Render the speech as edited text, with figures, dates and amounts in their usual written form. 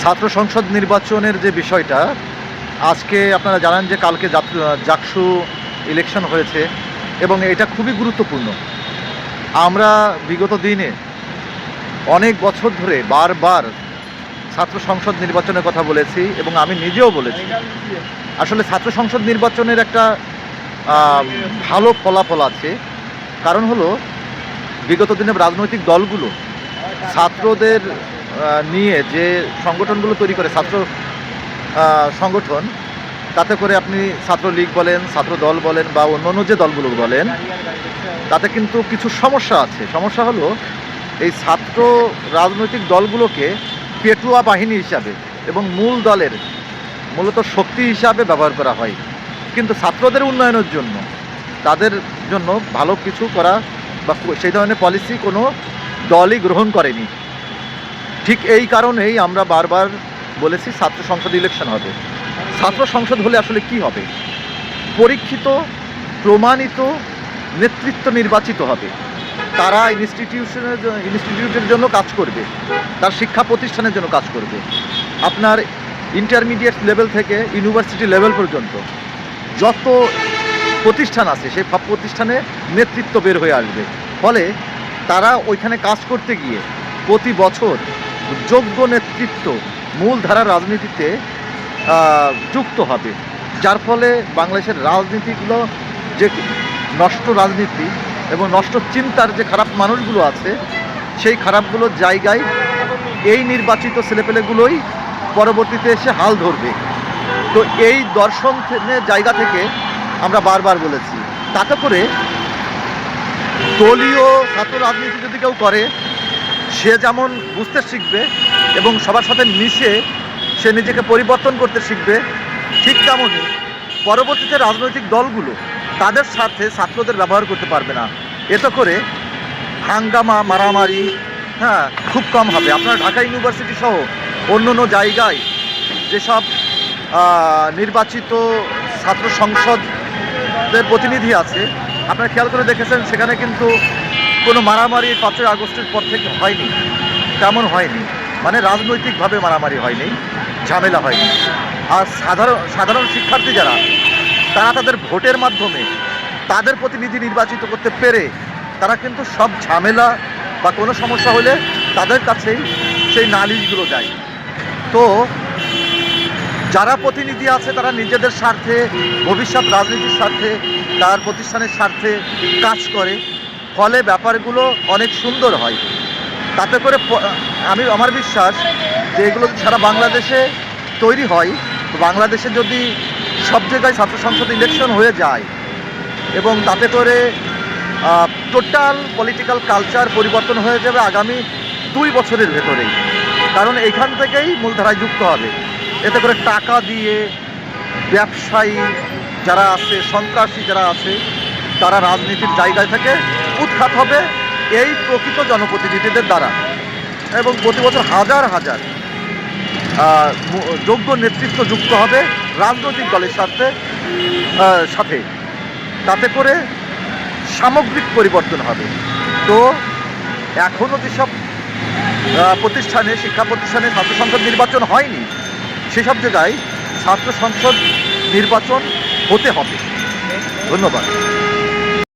ছাত্র সংসদ নির্বাচনের যে বিষয়টা, আজকে আপনারা জানেন যে কালকে জাকসু ইলেকশন হয়েছে এবং এটা খুবই গুরুত্বপূর্ণ। আমরা বিগত দিনে অনেক বছর ধরে বারবার ছাত্র সংসদ নির্বাচনের কথা বলেছি এবং আমি নিজেও বলেছি। আসলে ছাত্র সংসদ নির্বাচনের একটা ভালো ফলাফল আছে। কারণ হলো, বিগত দিনে রাজনৈতিক দলগুলো ছাত্রদের নিয়ে যে সংগঠনগুলো তৈরি করে, ছাত্র সংগঠন, তাতে করে আপনি ছাত্রলীগ বলেন, ছাত্র দল বলেন বা অন্যান্য যে দলগুলো বলেন, তাতে কিন্তু কিছু সমস্যা আছে। সমস্যা হলো, এই ছাত্র রাজনৈতিক দলগুলোকে পেটুয়া বাহিনী হিসাবে এবং মূল দলের মূলত শক্তি হিসাবে ব্যবহার করা হয়। কিন্তু ছাত্রদের উন্নয়নের জন্য, তাদের জন্য ভালো কিছু করা বা সেই ধরনের পলিসি কোনো দলই গ্রহণ করেনি। ঠিক এই কারণেই আমরা বারবার বলেছি ছাত্র সংসদ ইলেকশন হবে। ছাত্র সংসদ হলে আসলে কি হবে? পরীক্ষিত, প্রমাণিত নেতৃত্ব নির্বাচিত হবে। তারা ইনস্টিটিউটের জন্য কাজ করবে, তার শিক্ষা প্রতিষ্ঠানের জন্য কাজ করবে। আপনার ইন্টারমিডিয়েট লেভেল থেকে ইউনিভার্সিটি লেভেল পর্যন্ত যত প্রতিষ্ঠান আছে, সেই প্রতিষ্ঠানে নেতৃত্ব বের হয়ে আসবে। ফলে তারা ওইখানে কাজ করতে গিয়ে প্রতি বছর যোগ্য নেতৃত্ব মূলধারার রাজনীতিতে যুক্ত হবে, যার ফলে বাংলাদেশের রাজনীতিগুলো যে নষ্ট রাজনীতি এবং নষ্ট চিন্তার যে খারাপ মানুষগুলো আছে, সেই খারাপগুলোর জায়গায় এই নির্বাচিত ছেলেপেলেগুলোই পরবর্তীতে এসে হাল ধরবে। তো এই দর্শনের জায়গা থেকে আমরা বারবার বলেছি, তাতে করে দলীয় ছাত্র রাজনীতি যদি কেউ করে, সে যেমন বুঝতে শিখবে এবং সবার সাথে মিশে সে নিজেকে পরিবর্তন করতে শিখবে, ঠিক তেমনই পরবর্তীতে রাজনৈতিক দলগুলো তাদের সাথে ছাত্রদের ব্যবহার করতে পারবে না। এতে করে হাঙ্গামা, মারামারি খুব কম হবে। আপনার ঢাকা ইউনিভার্সিটি সহ অন্য অন্য জায়গায় যেসব নির্বাচিত ছাত্র সংসদের প্রতিনিধি আছে, আপনারা খেয়াল করে দেখেছেন, সেখানে কিন্তু কোনো মারামারি 5ই আগস্টের পর থেকে হয়নি, তেমন হয়নি। মানে রাজনৈতিকভাবে মারামারি হয়নি, ঝামেলা হয়নি। আর সাধারণ শিক্ষার্থী যারা, তারা তাদের ভোটের মাধ্যমে তাদের প্রতিনিধি নির্বাচিত করতে পেরে তারা কিন্তু সব ঝামেলা বা কোনো সমস্যা হলে তাদের কাছেই সেই নালিশগুলো যায়। তো যারা প্রতিনিধি আছে তারা নিজেদের স্বার্থে, ভবিষ্যৎ রাজনীতির স্বার্থে, তার প্রতিষ্ঠানের স্বার্থে কাজ করে, ফলে ব্যাপারগুলো অনেক সুন্দর হয়। তাতে করে আমার বিশ্বাস যে এগুলো সারা বাংলাদেশে তৈরি হয়। তো বাংলাদেশে যদি সব জায়গায় ছাত্র সংসদ ইলেকশন হয়ে যায় এবং তাতে করে টোটাল পলিটিক্যাল কালচার পরিবর্তন হয়ে যাবে আগামী 2 বছরের ভেতরেই। কারণ এখান থেকেই মূলধারায় যুক্ত হবে। এতে করে টাকা দিয়ে ব্যবসায়ী যারা আছে, সন্ত্রাসী যারা আছে, তারা রাজনীতির জায়গায় থেকে উৎখাত হবে এই প্রকৃত জনপ্রতিনিধিদের দ্বারা। এবং প্রতি বছর হাজার হাজার যোগ্য নেতৃত্ব যুক্ত হবে রাজনৈতিক দলের সাথে। তাতে করে সামগ্রিক পরিবর্তন হবে। তো এখনও যেসব প্রতিষ্ঠানে, শিক্ষা প্রতিষ্ঠানে ছাত্র সংসদ নির্বাচন হয়নি, সেসব জায়গায় ছাত্র সংসদ নির্বাচন হতে হবে। ধন্যবাদ।